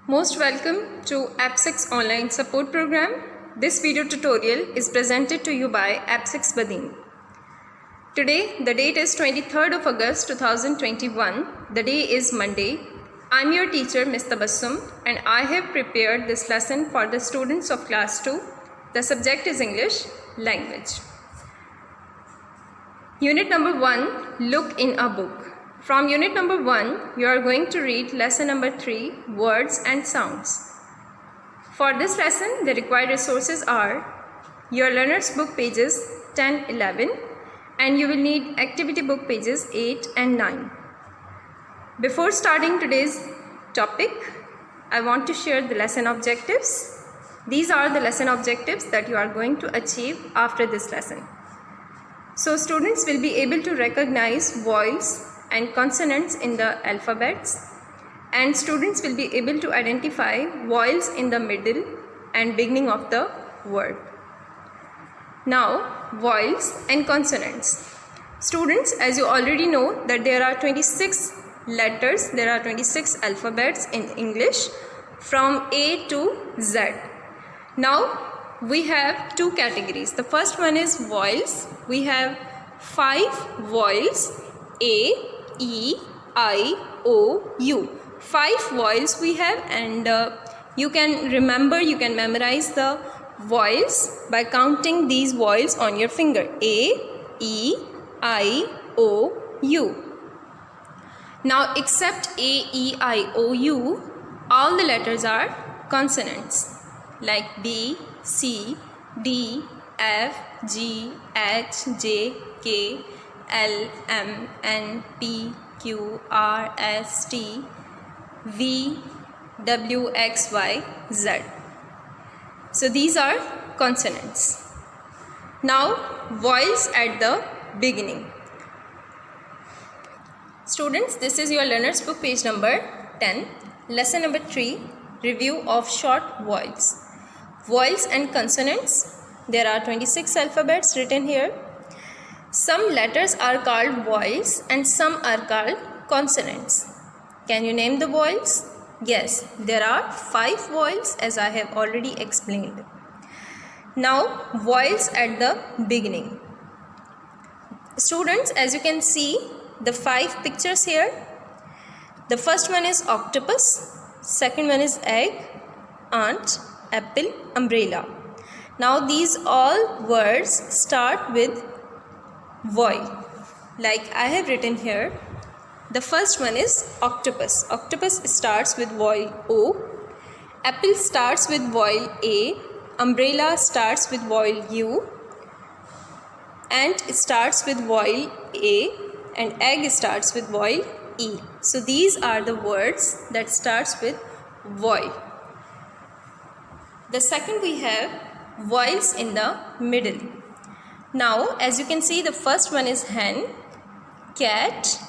Most welcome to App6 online support program. This video tutorial is presented to you by App6 Badin. Today the date is 23rd of August 2021. The day is Monday. I'm your teacher Ms. Tabassum and I have prepared this lesson for the students of class 2. The subject is English language. Unit number 1, look in a book. From unit number 1, you are going to read lesson number 3, words and sounds. For this lesson, the required resources are your learner's book pages 10, 11 and you will need activity book pages 8 and 9. Before starting today's topic, I want to share the lesson objectives. These are the lesson objectives that you are going to achieve after this lesson. So students will be able to recognize vowels and consonants in the alphabets, and students will be able to identify vowels in the middle and beginning of the word. Now, vowels and consonants. Students, as you already know that there are 26 letters, there are 26 alphabets in English from A to Z. Now, we have two categories. The first one is vowels. We have 5 vowels: A, E, I, O, U. 5 vowels we have, and you can memorize the vowels by counting these vowels on your finger. A, E, I, O, U. Now except A, E, I, O, U, all the letters are consonants like B, C, D, F, G, H, J, K, L, M, N, P, Q, R, S, T, V, W, X, Y, Z. So these are consonants. Now vowels at the beginning. Students, this is your learner's book page number 10. Lesson number 3, review of short vowels. Vowels and consonants. There are 26 alphabets written here. Some letters are called vowels and some are called consonants. Can you name the vowels? Yes, there are 5 vowels as I have already explained. Now, vowels at the beginning. Students, as you can see the 5 pictures here. The first one is octopus, second one is egg, ant, apple, umbrella. Now these all words start with vowel. Like I have written here, the first one is octopus. Octopus starts with vowel O. Apple starts with vowel A. Umbrella starts with vowel U. Ant starts with vowel A. And egg starts with vowel E. So these are the words that starts with vowel. The second we have vowels in the middle. Now, as you can see, the first one is hen, cat,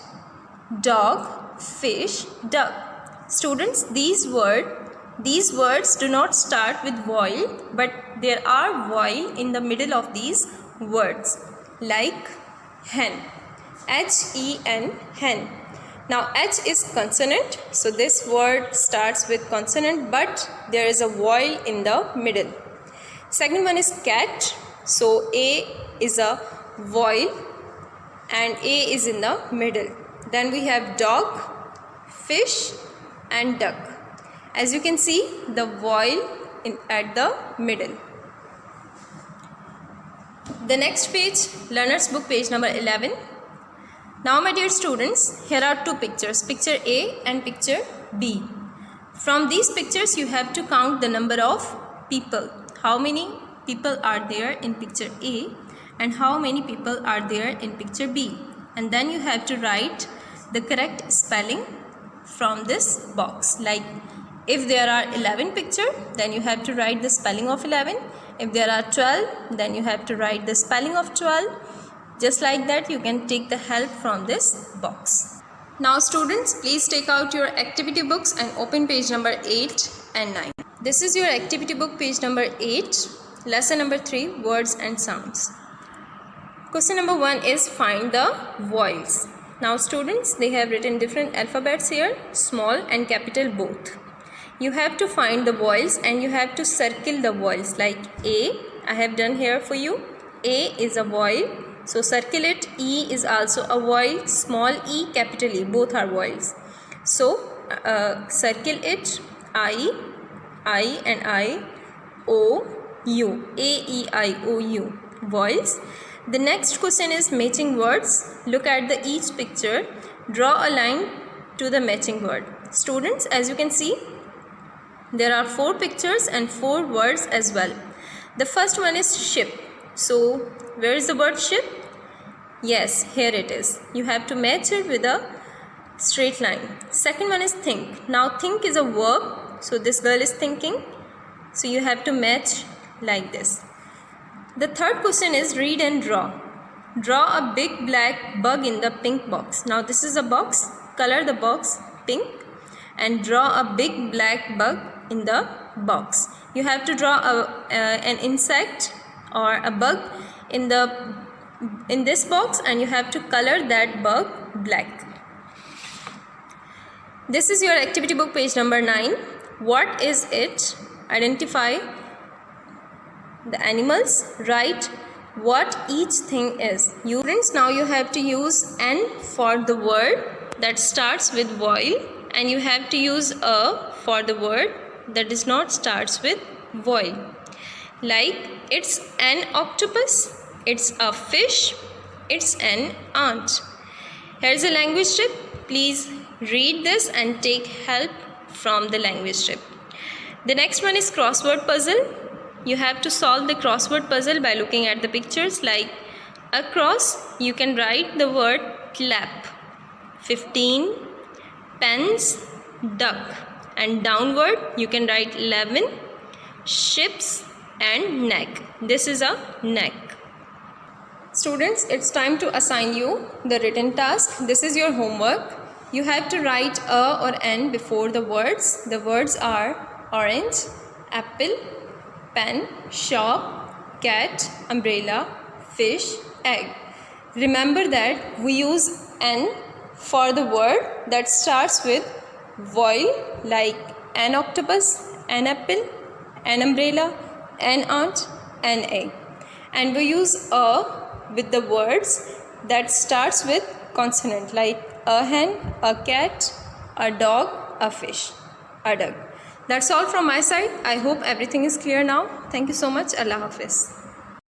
dog, fish, duck. Students, these words do not start with vowel, but there are vowel in the middle of these words, like hen, H-E-N, hen. Now, H is consonant, so this word starts with consonant, but there is a vowel in the middle. Second one is cat, so A is a vowel and A is in the middle. Then we have dog, fish and duck. As you can see, the vowel at the middle. The next page, learner's book page number 11. Now my dear students, here are 2 pictures, picture A and picture B. From these pictures you have to count the number of people. How many people are there in picture A and how many people are there in picture B, and then you have to write the correct spelling from this box. Like if there are 11 pictures, then you have to write the spelling of 11. If there are 12, then you have to write the spelling of 12. Just like that, you can take the help from this box. Now students, please take out your activity books and open page number 8 and 9. This is your activity book page number 8. Lesson number 3, words and sounds. Question number 1 is find the vowels. Now students, they have written different alphabets here, small and capital both. You have to find the vowels and you have to circle the vowels. Like A, I have done here for you. A is a vowel, so circle it. E is also a vowel, small e, capital E, both are vowels. So circle it. I and I. O, U. A, E, I, O, U. Vowels. The next question is matching words. Look at the each picture. Draw a line to the matching word. Students, as you can see, there are 4 pictures and 4 words as well. The first one is ship. So, where is the word ship? Yes, here it is. You have to match it with a straight line. Second one is think. Now, think is a verb. So, this girl is thinking. So, you have to match like this. The third question is read and draw. Draw a big black bug in the pink box. Now, this is a box. Color the box pink and draw a big black bug in the box. You have to draw an insect or a bug in this box and you have to color that bug black. This is your activity book, page number 9. What is it? Identify the animals. Write what each thing is. Students, now you have to use N for the word that starts with vowel and you have to use A for the word that does not starts with vowel. Like it's an octopus, it's a fish, it's an ant. Here's a language tip. Please read this and take help from the language tip. The next one is crossword puzzle. You have to solve the crossword puzzle by looking at the pictures. Like across, you can write the word clap, 15, pens, duck, and downward you can write 11, ships, and neck. This is a neck. Students, it's time to assign you the written task. This is your homework. You have to write A or N before the words. The words are orange, apple, pen, shop, cat, umbrella, fish, egg. Remember that we use N for the word that starts with vowel, like an octopus, an apple, an umbrella, an ant, an egg. And we use A with the words that starts with consonant, like a hen, a cat, a dog, a fish, a duck. That's all from my side. I hope everything is clear now. Thank you so much. Allah Hafiz.